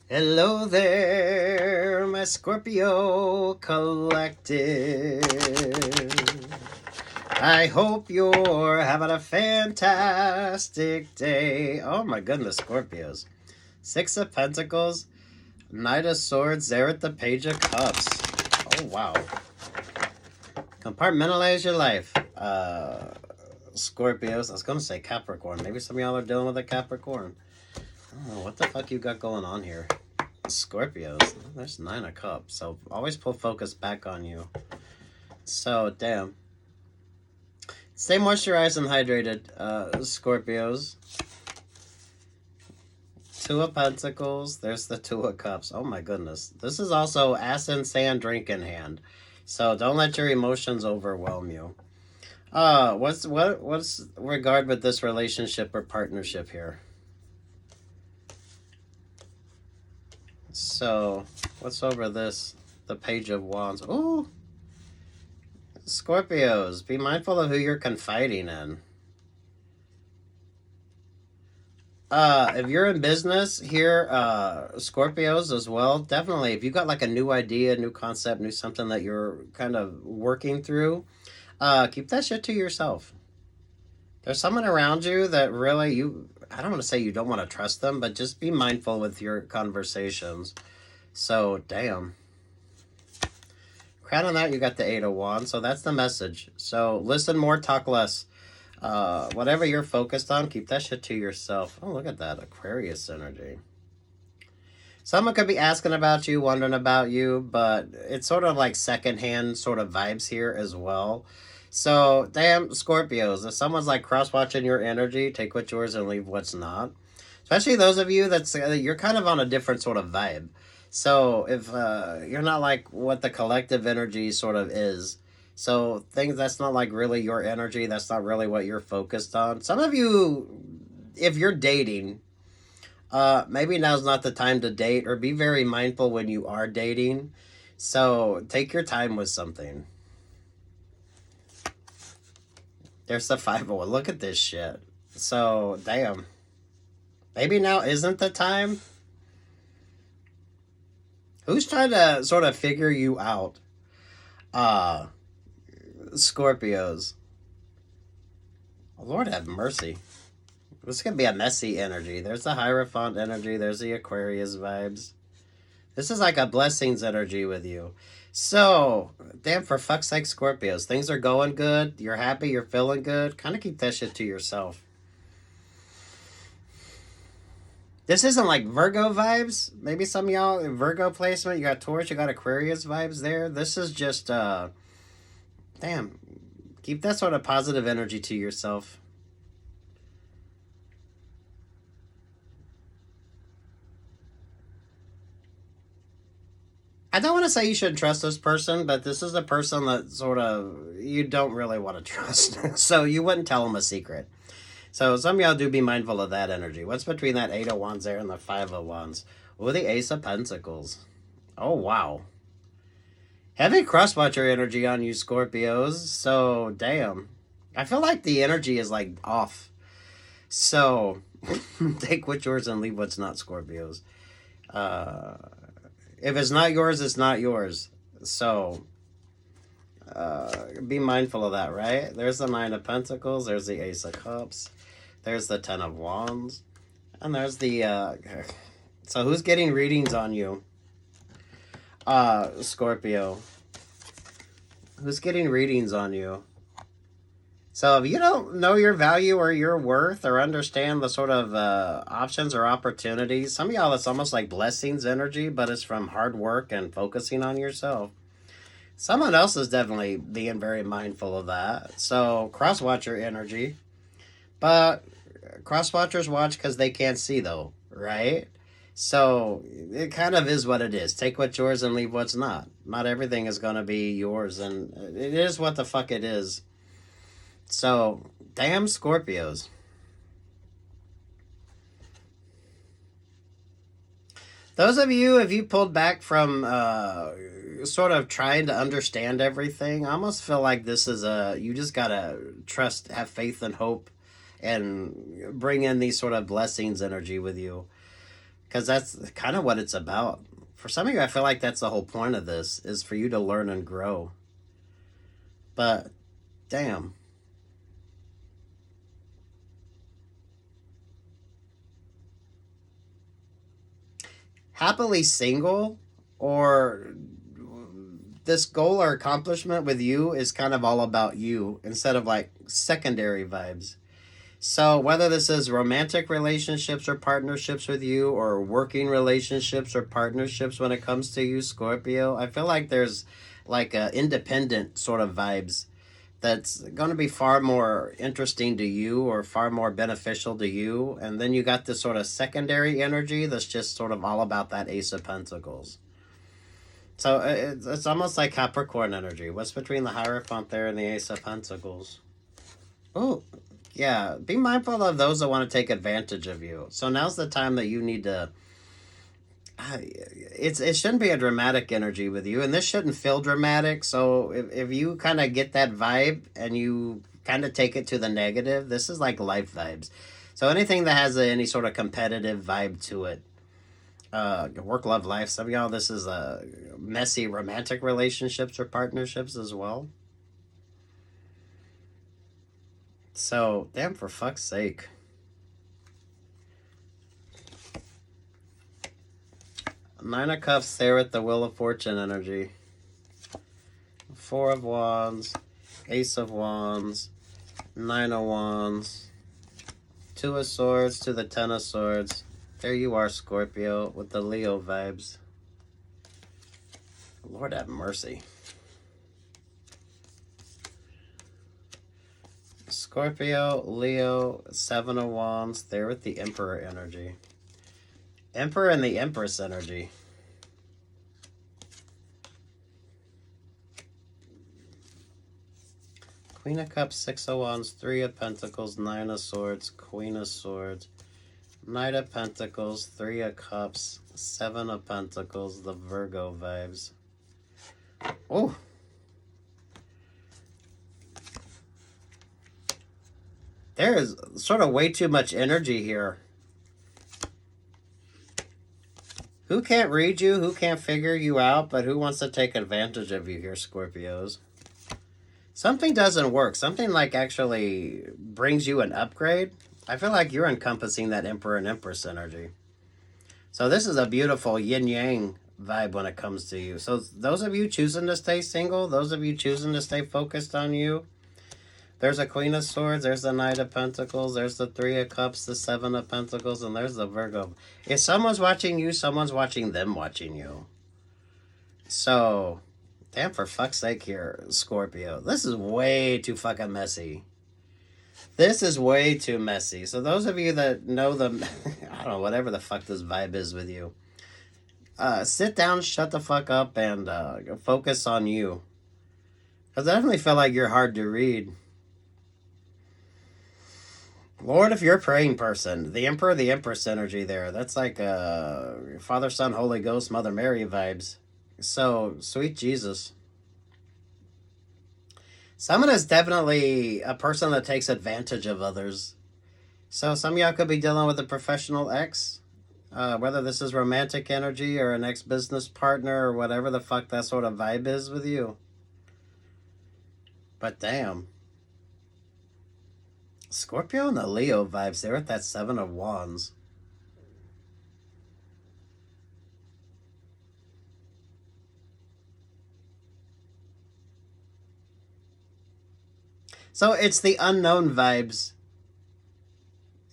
Hello there, my Scorpio collective. I hope you're having a fantastic day. Oh my goodness, Scorpios. Six of Pentacles, Knight of Swords, there at the Page of Cups. Oh wow. Compartmentalize your life. Scorpios. I was going to say Capricorn. Maybe some of y'all are dealing with a Capricorn. I don't know. What the fuck you got going on here? Scorpios. There's 9 of Cups. So always pull focus back on you. So, damn. Stay moisturized and hydrated, Scorpios. 2 of Pentacles. There's the 2 of Cups. Oh my goodness. This is also ass in sand, drink in hand. So don't let your emotions overwhelm you. What's regard with this relationship or partnership here? So, what's over this? The Page of Wands. Ooh! Scorpios, be mindful of who you're confiding in. If you're in business here, Scorpios as well, definitely. If you got like a new idea, new concept, new something that you're kind of working through, keep that shit to yourself. There's someone around you that really I don't want to say you don't want to trust them, but just be mindful with your conversations. So, damn. Crown on that, you got the 8 of Wands, so that's the message. So, listen more, talk less. Whatever you're focused on, keep that shit to yourself. Oh, look at that, Aquarius energy. Someone could be asking about you, wondering about you, but it's sort of like secondhand sort of vibes here as well. So, damn, Scorpios, if someone's like cross-watching your energy, take what's yours and leave what's not. Especially those of you you're kind of on a different sort of vibe. So, if you're not like what the collective energy sort of is, so things that's not like really your energy, that's not really what you're focused on. Some of you, if you're dating, maybe now's not the time to date, or be very mindful when you are dating. So, take your time with something. There's the 5 of Wands. Look at this shit. So, damn. Maybe now isn't the time? Who's trying to sort of figure you out? Scorpios. Oh, Lord have mercy. This is going to be a messy energy. There's the Hierophant energy. There's the Aquarius vibes. This is like a blessings energy with you. So, damn, for fuck's sake, Scorpios. Things are going good. You're happy. You're feeling good. Kind of keep that shit to yourself. This isn't like Virgo vibes. Maybe some of y'all in Virgo placement. You got Taurus. You got Aquarius vibes there. This is just, damn. Keep that sort of positive energy to yourself. I don't want to say you shouldn't trust this person, but this is a person that sort of you don't really want to trust. So you wouldn't tell them a secret. So some of y'all do be mindful of that energy. What's between that 8 of Wands there and the 5 of Wands? Oh, the Ace of Pentacles. Oh, wow. Heavy crosswatcher energy on you, Scorpios. So, damn. I feel like the energy is like off. So, take what's yours and leave what's not, Scorpios. If it's not yours, it's not yours. So, be mindful of that, right? There's the 9 of Pentacles. There's the Ace of Cups. There's the 10 of Wands. And there's the... so, who's getting readings on you? Scorpio. Who's getting readings on you? So, if you don't know your value or your worth or understand the sort of options or opportunities, some of y'all, it's almost like blessings energy, but it's from hard work and focusing on yourself. Someone else is definitely being very mindful of that. So, cross-watcher energy. But cross-watchers watch because they can't see, though, right? So, it kind of is what it is. Take what's yours and leave what's not. Not everything is going to be yours, and it is what the fuck it is. So, damn Scorpios. Those of you, if you pulled back from sort of trying to understand everything, I almost feel like this is you just gotta trust, have faith and hope, and bring in these sort of blessings energy with you. Because that's kind of what it's about. For some of you, I feel like that's the whole point of this, is for you to learn and grow. But, damn. Happily single, or this goal or accomplishment with you is kind of all about you instead of like secondary vibes. So whether this is romantic relationships or partnerships with you, or working relationships or partnerships when it comes to you, Scorpio, I feel like there's like a independent sort of vibes that's going to be far more interesting to you or far more beneficial to you. And then you got this sort of secondary energy that's just sort of all about that Ace of Pentacles. So it's almost like Capricorn energy. What's between the Hierophant there and the Ace of Pentacles? Oh, yeah. Be mindful of those that want to take advantage of you. So now's the time that you need to... it shouldn't be a dramatic energy with you, and this shouldn't feel dramatic. So if you kind of get that vibe and you kind of take it to the negative, this is like life vibes. So anything that has any sort of competitive vibe to it, work, love, life. Some of y'all, this is messy romantic relationships or partnerships as well. So, damn, for fuck's sake. Nine of Cups there with the Wheel of Fortune energy. Four of Wands, Ace of Wands, Nine of Wands, Two of Swords to the Ten of Swords. There you are, Scorpio, with the Leo vibes. Lord have mercy. Scorpio, Leo, Seven of Wands, there with the Emperor energy. Emperor and the Empress energy. Queen of Cups, Six of Wands, Three of Pentacles, Nine of Swords, Queen of Swords, Knight of Pentacles, Three of Cups, Seven of Pentacles, the Virgo vibes. Oh! There is sort of way too much energy here. Who can't read you? Who can't figure you out? But who wants to take advantage of you here, Scorpios? Something doesn't work. Something like actually brings you an upgrade. I feel like you're encompassing that Emperor and Empress energy. So this is a beautiful yin-yang vibe when it comes to you. So those of you choosing to stay single, those of you choosing to stay focused on you, there's a Queen of Swords, there's the Knight of Pentacles, there's the Three of Cups, the Seven of Pentacles, and there's the Virgo. If someone's watching you, someone's watching them watching you. So, damn, for fuck's sake here, Scorpio. This is way too fucking messy. This is way too messy. So those of you that know the... I don't know, whatever the fuck this vibe is with you. Sit down, shut the fuck up, and focus on you. Because I definitely feel like you're hard to read. Lord, if you're a praying person, the Emperor, the Empress energy there, that's like Father, Son, Holy Ghost, Mother Mary vibes. So, sweet Jesus. Someone is definitely a person that takes advantage of others. So some of y'all could be dealing with a professional ex, whether this is romantic energy or an ex-business partner or whatever the fuck that sort of vibe is with you. But damn. Scorpio and the Leo vibes, they're at that Seven of Wands. So it's the unknown vibes.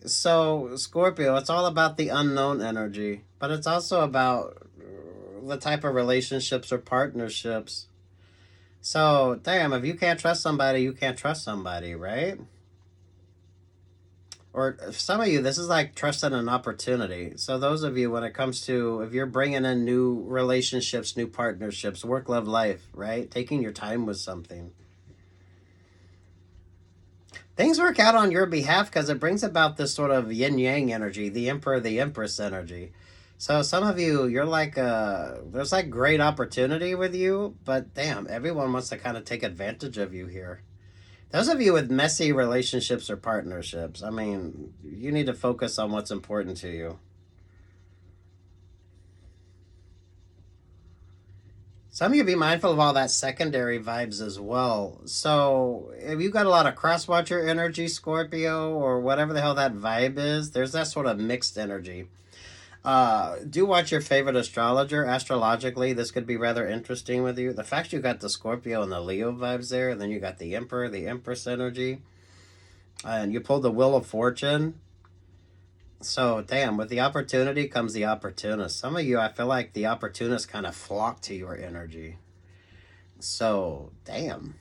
So Scorpio, it's all about the unknown energy, but it's also about the type of relationships or partnerships. So, damn, if you can't trust somebody, you can't trust somebody, right? Or some of you, this is like trusting an opportunity. So those of you, when it comes to, if you're bringing in new relationships, new partnerships, work, love, life, right? Taking your time with something. Things work out on your behalf because it brings about this sort of yin-yang energy, the Emperor, the Empress energy. So some of you, you're like, there's like great opportunity with you, but damn, everyone wants to kind of take advantage of you here. Those of you with messy relationships or partnerships, I mean, you need to focus on what's important to you. Some of you be mindful of all that secondary vibes as well. So if you got a lot of cross-watcher energy, Scorpio, or whatever the hell that vibe is, there's that sort of mixed energy. Do watch your favorite astrologer. Astrologically, this could be rather interesting with you. The fact you got the Scorpio and the Leo vibes there, and then you got the Emperor, the Empress energy, and you pulled the Wheel of Fortune. So, damn, with the opportunity comes the opportunist. Some of you, I feel like the opportunists kind of flock to your energy. So, damn.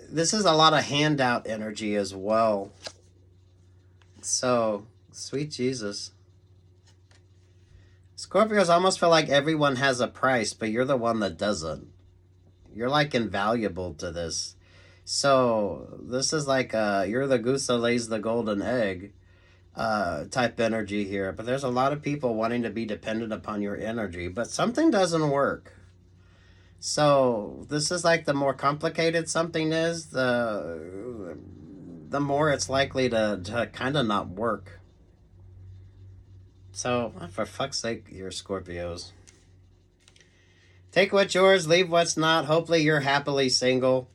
This is a lot of handout energy as well. So, sweet Jesus. Scorpios almost feel like everyone has a price, but you're the one that doesn't. You're like invaluable to this. So this is like you're the goose that lays the golden egg type energy here. But there's a lot of people wanting to be dependent upon your energy, but something doesn't work. So this is like the more complicated something is, the more it's likely to kind of not work. So for fuck's sake, you're Scorpios. Take what's yours, leave what's not. Hopefully you're happily single.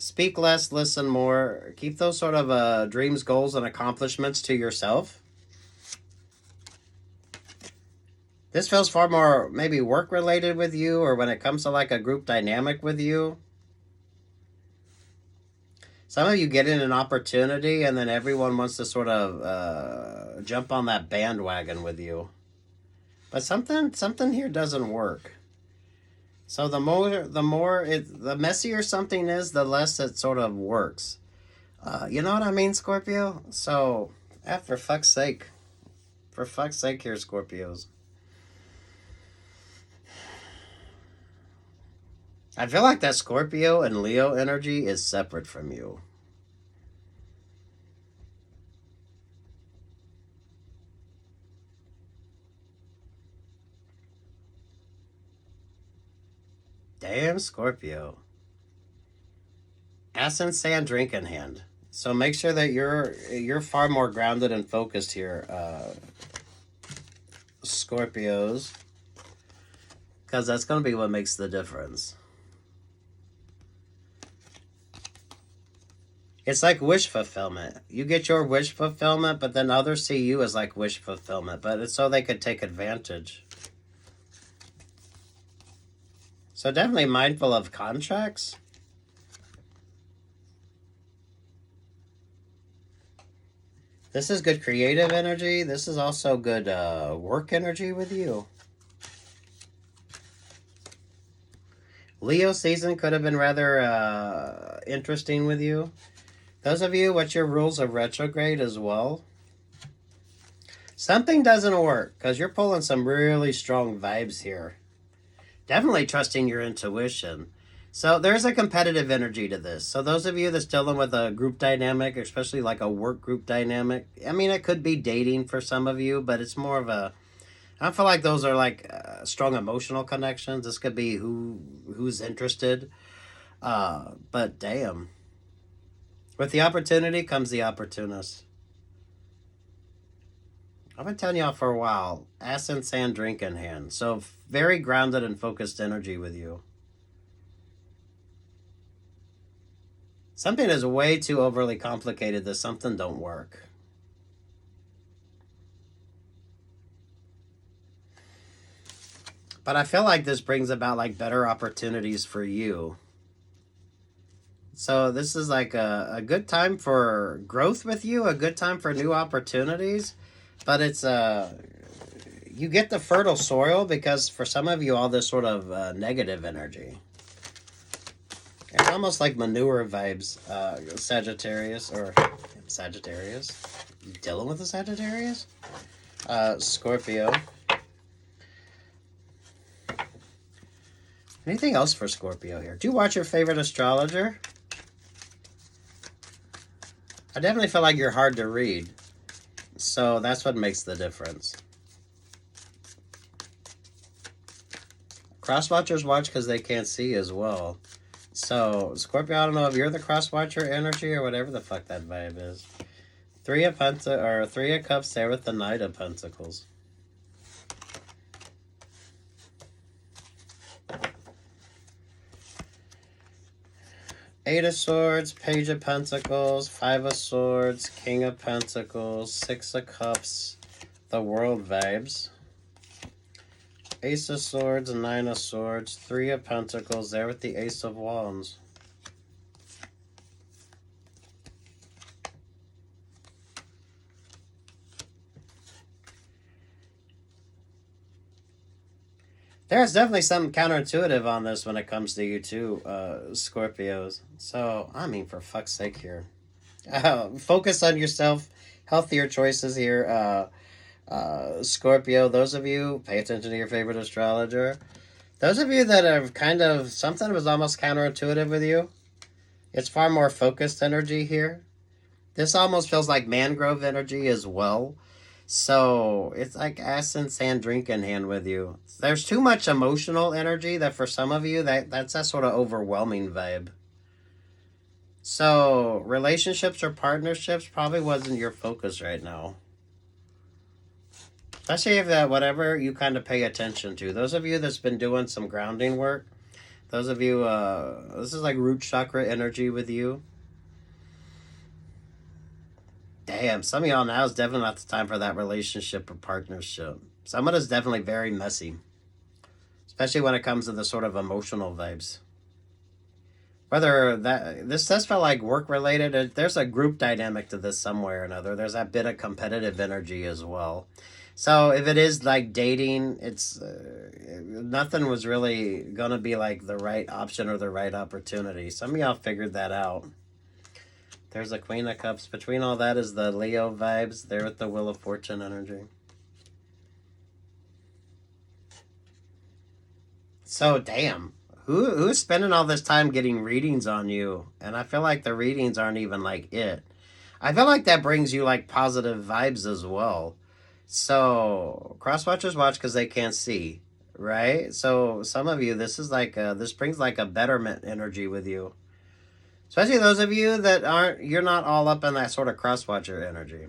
Speak less, listen more. Keep those sort of dreams, goals, and accomplishments to yourself. This feels far more maybe work-related with you, or when it comes to like a group dynamic with you. Some of you get in an opportunity and then everyone wants to sort of jump on that bandwagon with you. But something here doesn't work. So the messier something is, the less it sort of works. You know what I mean, Scorpio? So, for fuck's sake here, Scorpios. I feel like that Scorpio and Leo energy is separate from you. Damn, Scorpio. Ass and sand, drink in hand. So make sure that you're far more grounded and focused here, Scorpios. Because that's going to be what makes the difference. It's like wish fulfillment. You get your wish fulfillment, but then others see you as like wish fulfillment. But it's so they could take advantage. So definitely mindful of contracts. This is good creative energy. This is also good work energy with you. Leo season could have been rather interesting with you. Those of you, what's your rules of retrograde as well? Something doesn't work because you're pulling some really strong vibes here. Definitely trusting your intuition. So there's a competitive energy to this. So those of you that's dealing with a group dynamic, especially like a work group dynamic, I mean, it could be dating for some of you, but it's more of a, I feel like those are like strong emotional connections. This could be who's interested. But damn. With the opportunity comes the opportunist. I've been telling y'all for a while, ass and sand, drink in hand. So very grounded and focused energy with you. Something is way too overly complicated that something don't work. But I feel like this brings about like better opportunities for you. So this is like a good time for growth with you, a good time for new opportunities. But it's, you get the fertile soil because for some of you, all this sort of negative energy. It's almost like manure vibes, Sagittarius, or Sagittarius. You dealing with a Sagittarius? Scorpio. Anything else for Scorpio here? Do you watch your favorite astrologer? I definitely feel like you're hard to read. So that's what makes the difference. Cross-watchers watch because they can't see as well. So, Scorpio, I don't know if you're the cross-watcher energy or whatever the fuck that vibe is. Three of Cups there with the Knight of Pentacles. Eight of Swords, Page of Pentacles, Five of Swords, King of Pentacles, Six of Cups, the World vibes. Ace of Swords, Nine of Swords, Three of Pentacles there with the Ace of Wands. There's definitely something counterintuitive on this when it comes to you too, Scorpios. So, I mean, for fuck's sake here. Focus on yourself. Healthier choices here, Scorpio. Those of you, pay attention to your favorite astrologer. Those of you that have kind of, something was almost counterintuitive with you. It's far more focused energy here. This almost feels like mangrove energy as well. So, it's like acid, sand, drink in hand with you. There's too much emotional energy that for some of you, that's that sort of overwhelming vibe. So, relationships or partnerships probably wasn't your focus right now. Especially if that whatever you kind of pay attention to. Those of you that's been doing some grounding work, those of you, this is like root chakra energy with you. Damn, some of y'all now is definitely not the time for that relationship or partnership. Some of it is definitely very messy. Especially when it comes to the sort of emotional vibes. Whether this does feel like work related, there's a group dynamic to this somewhere or another. There's that bit of competitive energy as well. So if it is like dating, it's nothing was really going to be like the right option or the right opportunity. Some of y'all figured that out. There's a Queen of Cups. Between all that is the Leo vibes. There with the Wheel of Fortune energy. So, damn. Who's spending all this time getting readings on you? And I feel like the readings aren't even like it. I feel like that brings you like positive vibes as well. So, cross-watchers watch because they can't see, right? So, some of you, this is like, this brings like a betterment energy with you. Especially those of you that you're not all up in that sort of cross-watcher energy.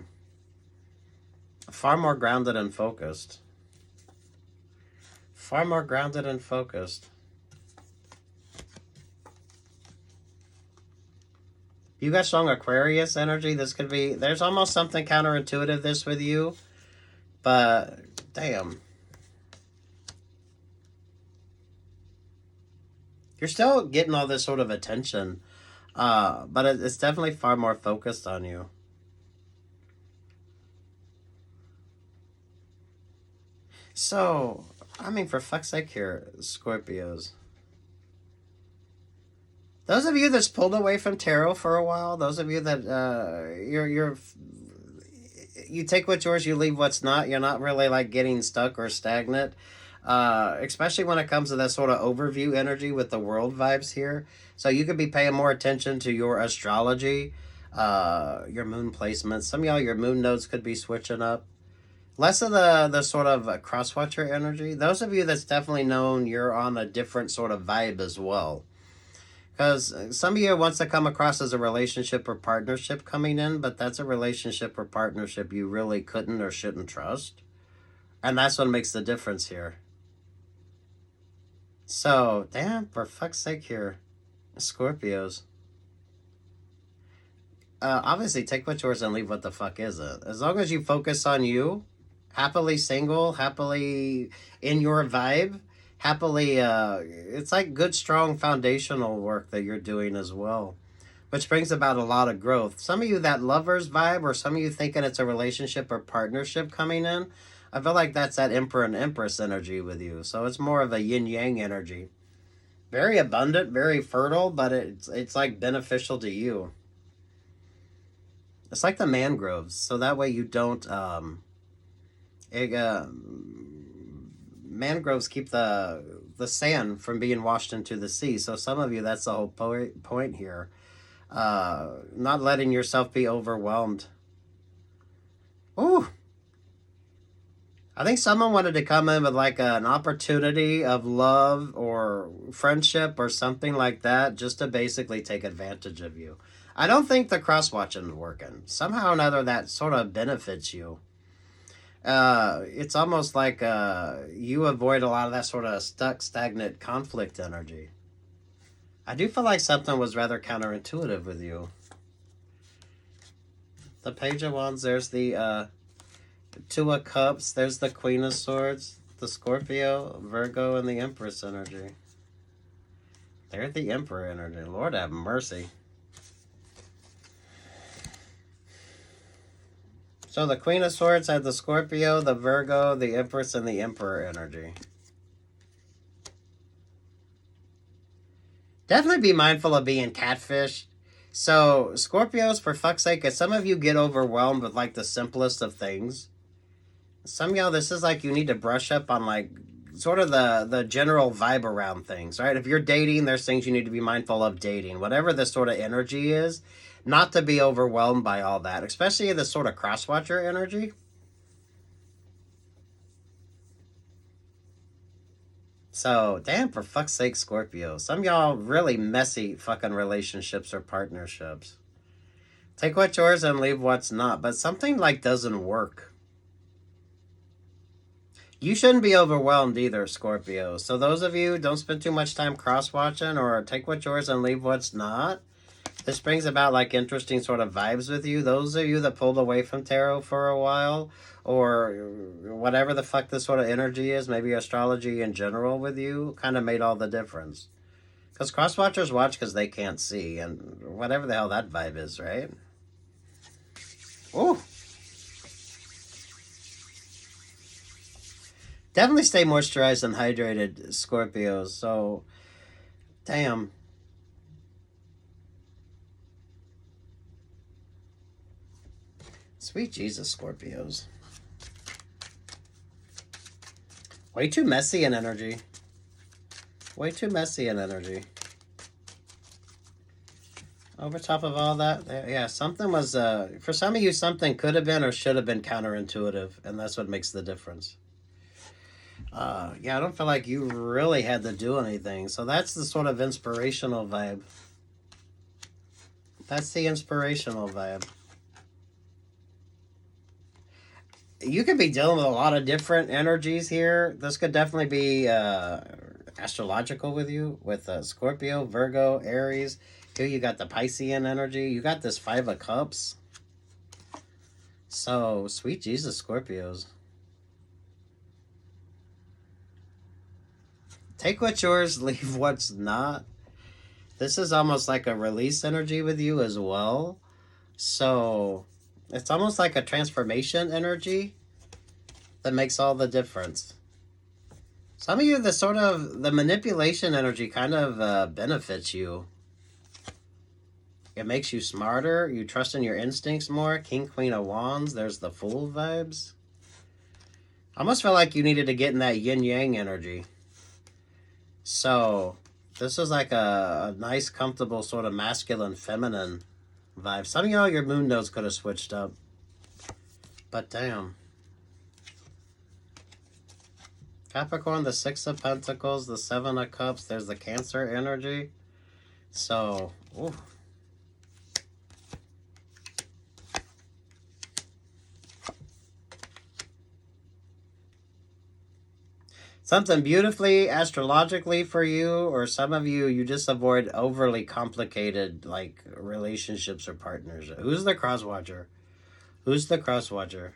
Far more grounded and focused. Far more grounded and focused. You got strong Aquarius energy. This could be, there's almost something counterintuitive this with you. But, damn. You're still getting all this sort of attention. But it's definitely far more focused on you. So, I mean, for fuck's sake here, Scorpios. Those of you that's pulled away from tarot for a while, those of you that you take what's yours, you leave what's not. You're not really like getting stuck or stagnant. Especially when it comes to that sort of overview energy with the world vibes here. So you could be paying more attention to your astrology, your moon placements. Some of y'all, your moon nodes could be switching up. Less of the sort of cross-watcher energy. Those of you that's definitely known you're on a different sort of vibe as well. Because some of you wants to come across as a relationship or partnership coming in, but that's a relationship or partnership you really couldn't or shouldn't trust. And that's what makes the difference here. So, damn, for fuck's sake here, Scorpios. Obviously, take what's yours and leave what the fuck isn't. As long as you focus on you, happily single, happily in your vibe, happily, it's like good, strong foundational work that you're doing as well, which brings about a lot of growth. Some of you, that lover's vibe, or some of you thinking it's a relationship or partnership coming in, I feel like that's that Emperor and Empress energy with you. So it's more of a yin-yang energy. Very abundant, very fertile, but it's like beneficial to you. It's like the mangroves. So that way you don't... mangroves keep the sand from being washed into the sea. So some of you, that's the whole point here. Not letting yourself be overwhelmed. Ooh. I think someone wanted to come in with like an opportunity of love or friendship or something like that, just to basically take advantage of you. I don't think the cross-watching is working. Somehow or another, that sort of benefits you. It's almost like you avoid a lot of that sort of stuck, stagnant conflict energy. I do feel like something was rather counterintuitive with you. The Page of Wands, there's the Two of Cups, there's the Queen of Swords, the Scorpio, Virgo, and the Empress energy. There's the Emperor energy. Lord have mercy. So the Queen of Swords had the Scorpio, the Virgo, the Empress, and the Emperor energy. Definitely be mindful of being catfished. So, Scorpios, for fuck's sake, if some of you get overwhelmed with, like, the simplest of things, some of y'all, this is like you need to brush up on, like, sort of the general vibe around things, right? If you're dating, there's things you need to be mindful of dating. Whatever this sort of energy is, not to be overwhelmed by all that, especially this sort of cross-watcher energy. So, damn, for fuck's sake, Scorpio. Some of y'all really messy fucking relationships or partnerships. Take what's yours and leave what's not. But something, like, doesn't work. You shouldn't be overwhelmed either, Scorpio. So those of you, don't spend too much time cross-watching or take what's yours and leave what's not. This brings about, like, interesting sort of vibes with you. Those of you that pulled away from tarot for a while, or whatever the fuck this sort of energy is, maybe astrology in general with you, kind of made all the difference. Because cross-watchers watch because they can't see, and whatever the hell that vibe is, right? Ooh. Definitely stay moisturized and hydrated, Scorpios. So, damn. Sweet Jesus, Scorpios. Way too messy in energy. Way too messy in energy. Over top of all that, yeah, something was, for some of you, something could have been or should have been counterintuitive, and that's what makes the difference. Yeah, I don't feel like you really had to do anything. So that's the sort of inspirational vibe. That's the inspirational vibe. You could be dealing with a lot of different energies here. This could definitely be astrological with you, with Scorpio, Virgo, Aries. Here you got the Piscean energy. You got this Five of Cups. So, sweet Jesus, Scorpios. Take what's yours, leave what's not. This is almost like a release energy with you as well. So, it's almost like a transformation energy that makes all the difference. Some of you, the manipulation energy kind of benefits you. It makes you smarter. You trust in your instincts more. King, Queen of Wands. There's the Fool vibes. I almost feel like you needed to get in that yin-yang energy. So, this is like a nice, comfortable, sort of masculine, feminine vibe. Some of y'all, your moon nodes could have switched up. But damn. Capricorn, the Six of Pentacles, the Seven of Cups. There's the Cancer energy. So, ooh. Something beautifully astrologically for you, or some of you, you just avoid overly complicated, like, relationships or partners. Who's the cross-watcher? Who's the cross-watcher?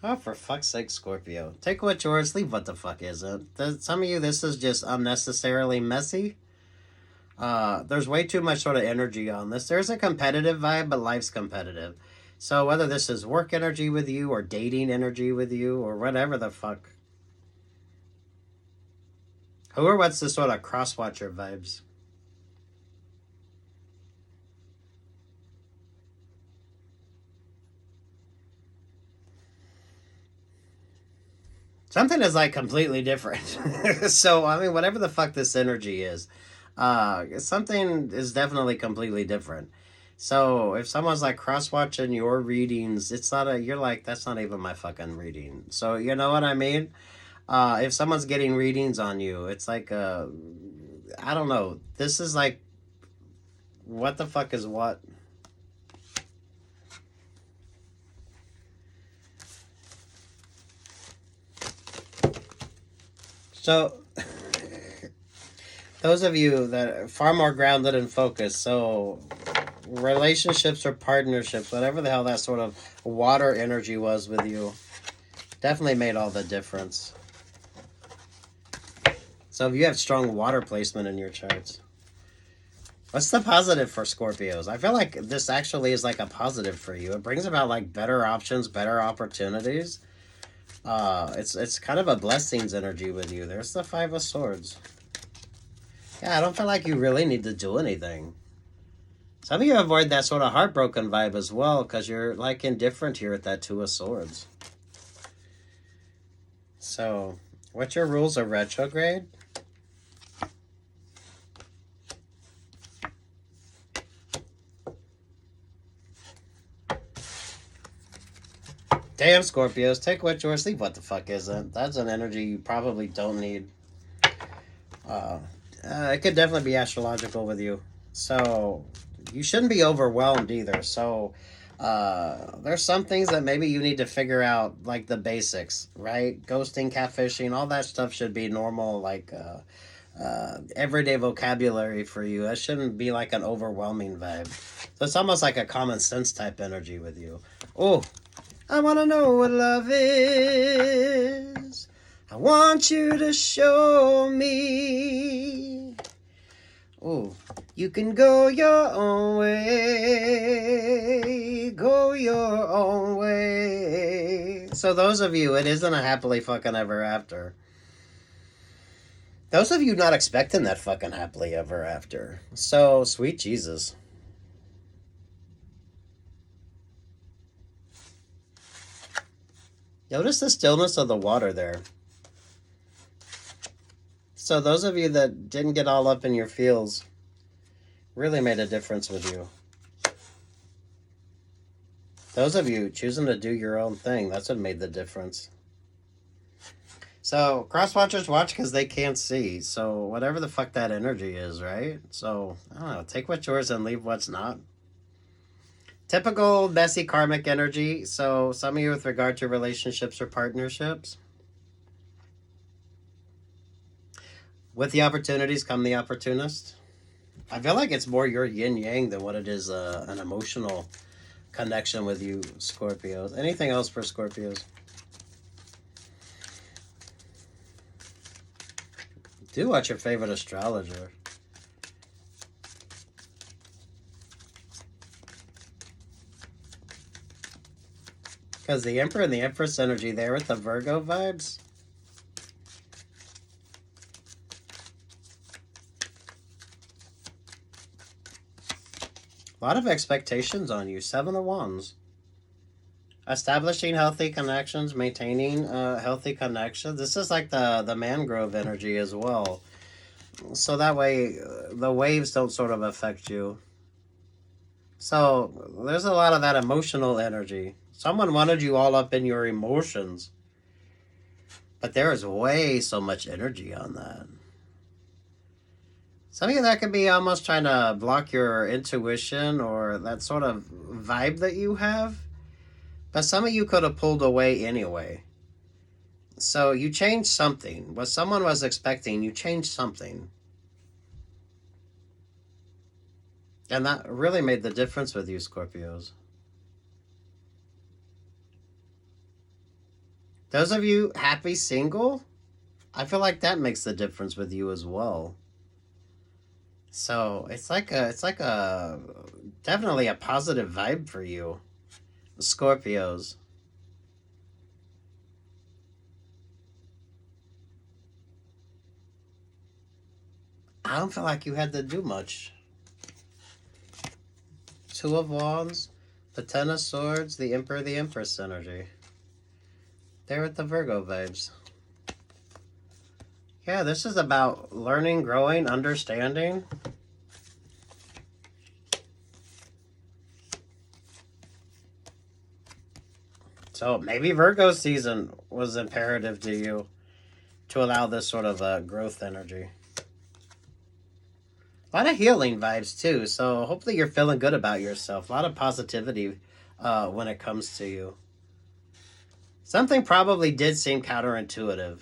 Oh, for fuck's sake, Scorpio. Take what's yours, leave what the fuck isn't. Some of you, this is just unnecessarily messy. There's way too much sort of energy on this. There's a competitive vibe, but life's competitive. So whether this is work energy with you or dating energy with you or whatever the fuck. Who or what's the sort of cross-watcher vibes? Something is like completely different. So, I mean, whatever the fuck this energy is, something is definitely completely different. So if someone's like cross-watching your readings, it's not you're like, that's not even my fucking reading. So you know what I mean? If someone's getting readings on you, it's like, I don't know. This is like, what the fuck is what? So, those of you that are far more grounded and focused, so relationships or partnerships, whatever the hell that sort of water energy was with you, definitely made all the difference. So if you have strong water placement in your charts, what's the positive for Scorpios? I feel like this actually is like a positive for you. It brings about like better options, better opportunities. It's kind of a blessings energy with you. There's the Five of Swords. Yeah, I don't feel like you really need to do anything. Some of you avoid that sort of heartbroken vibe as well because you're like indifferent here at that Two of Swords. So, what's your rules of retrograde? Damn, Scorpios, take what's yours, leave what the fuck isn't. That's an energy you probably don't need. It could definitely be astrological with you. So, you shouldn't be overwhelmed either. So, there's some things that maybe you need to figure out, like the basics, right? Ghosting, catfishing, all that stuff should be normal, like everyday vocabulary for you. That shouldn't be like an overwhelming vibe. So it's almost like a common sense type energy with you. Oh, I want to know what love is. I want you to show me. Oh, you can go your own way. Go your own way. So those of you, it isn't a happily fucking ever after. Those of you not expecting that fucking happily ever after. So, sweet Jesus. Notice the stillness of the water there. So those of you that didn't get all up in your feels really made a difference with you. Those of you choosing to do your own thing, that's what made the difference. So, cross-watchers watch because they can't see. So, whatever the fuck that energy is, right? So, I don't know. Take what's yours and leave what's not. Typical messy karmic energy. So, some of you with regard to relationships or partnerships. With the opportunities come the opportunist. I feel like it's more your yin-yang than what it is an emotional connection with you, Scorpios. Anything else for Scorpios? Do watch your favorite astrologer. Because the Emperor and the Empress energy there with the Virgo vibes. A lot of expectations on you. Seven of Wands. Establishing healthy connections, maintaining healthy connections. This is like the mangrove energy as well. So that way the waves don't sort of affect you. So there's a lot of that emotional energy. Someone wanted you all up in your emotions. But there is way so much energy on that. Some of you that could be almost trying to block your intuition or that sort of vibe that you have. But some of you could have pulled away anyway. So you changed something. What someone was expecting, you changed something. And that really made the difference with you, Scorpios. Those of you happy single, I feel like that makes the difference with you as well. So it's like a definitely a positive vibe for you, Scorpios. I don't feel like you had to do much. Two of Wands, the Ten of Swords, the Emperor, the Empress energy. There with the Virgo vibes. Yeah, this is about learning, growing, understanding. So maybe Virgo season was imperative to you. to allow this sort of growth energy. A lot of healing vibes too, so hopefully you're feeling good about yourself. A lot of positivity when it comes to you. Something probably did seem counterintuitive.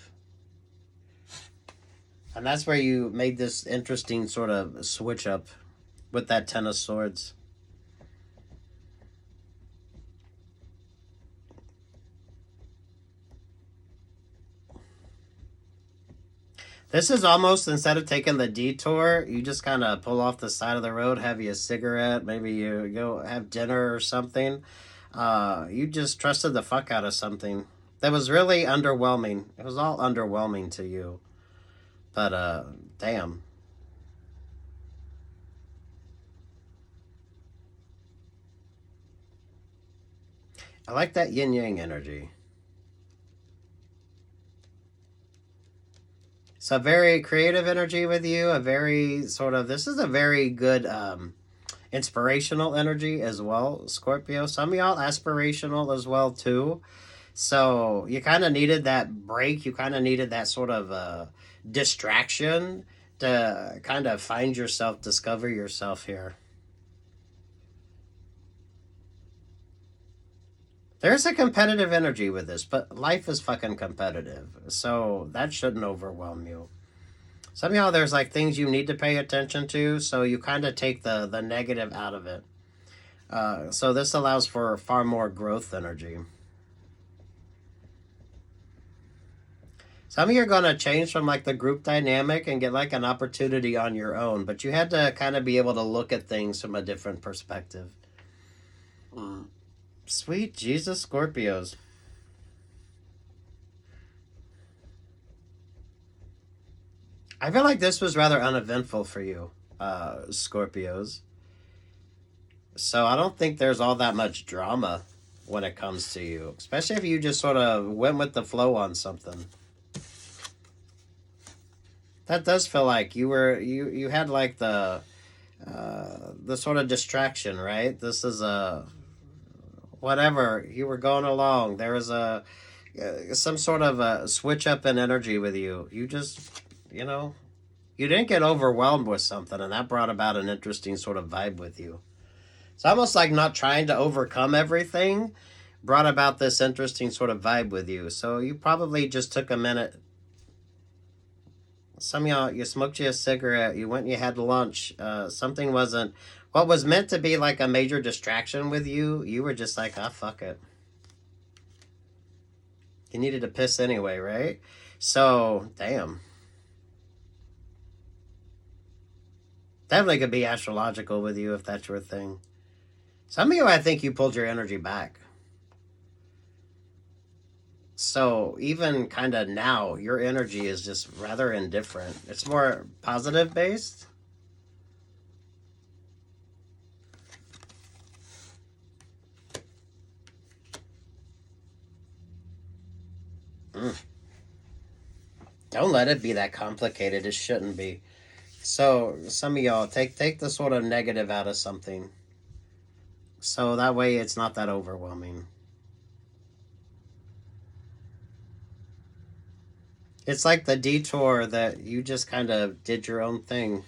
And that's where you made this interesting sort of switch up with that Ten of Swords. This is almost, instead of taking the detour, you just kind of pull off the side of the road, have you a cigarette, maybe you go have dinner or something. You just trusted the fuck out of something that was really underwhelming. It was all underwhelming to you. But, damn. I like that yin-yang energy. So very creative energy with you, a very sort of, this is a very good inspirational energy as well, Scorpio. Some of y'all aspirational as well too. So you kind of needed that break. You kind of needed that sort of distraction to kind of find yourself, discover yourself here. There's a competitive energy with this, but life is fucking competitive. So that shouldn't overwhelm you. Some of y'all, there's like things you need to pay attention to, so you kind of take the negative out of it. So this allows for far more growth energy. Some of you are going to change from like the group dynamic and get like an opportunity on your own, but you had to kind of be able to look at things from a different perspective. Sweet Jesus, Scorpios. I feel like this was rather uneventful for you, Scorpios. So I don't think there's all that much drama when it comes to you, especially if you just sort of went with the flow on something. That does feel like you had like the sort of distraction, right? This is a whatever you were going along. There was some sort of a switch up in energy with you. You just, you didn't get overwhelmed with something, and that brought about an interesting sort of vibe with you. It's almost like not trying to overcome everything brought about this interesting sort of vibe with you. So you probably just took a minute. Some of y'all, you smoked you a cigarette, you went and you had lunch. Something wasn't, what was meant to be like a major distraction with you, you were just like, fuck it. You needed to piss anyway, right? So, damn. Definitely could be astrological with you if that's your thing. Some of you, I think you pulled your energy back. So even kind of now, your energy is just rather indifferent. It's more positive based. Don't let it be that complicated. It shouldn't be. So some of y'all, take the sort of negative out of something. So that way it's not that overwhelming. It's like the detour that you just kind of did your own thing.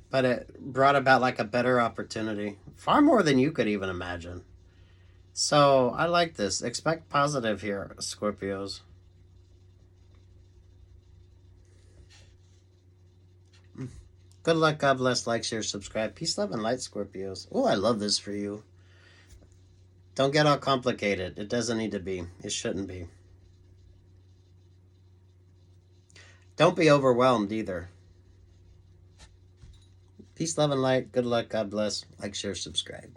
But it brought about like a better opportunity. Far more than you could even imagine. So I like this. Expect positive here, Scorpios. Good luck, God bless, like, share, subscribe. Peace, love, and light, Scorpios. Oh, I love this for you. Don't get all complicated. It doesn't need to be. It shouldn't be. Don't be overwhelmed either. Peace, love, and light. Good luck. God bless. Like, share, subscribe.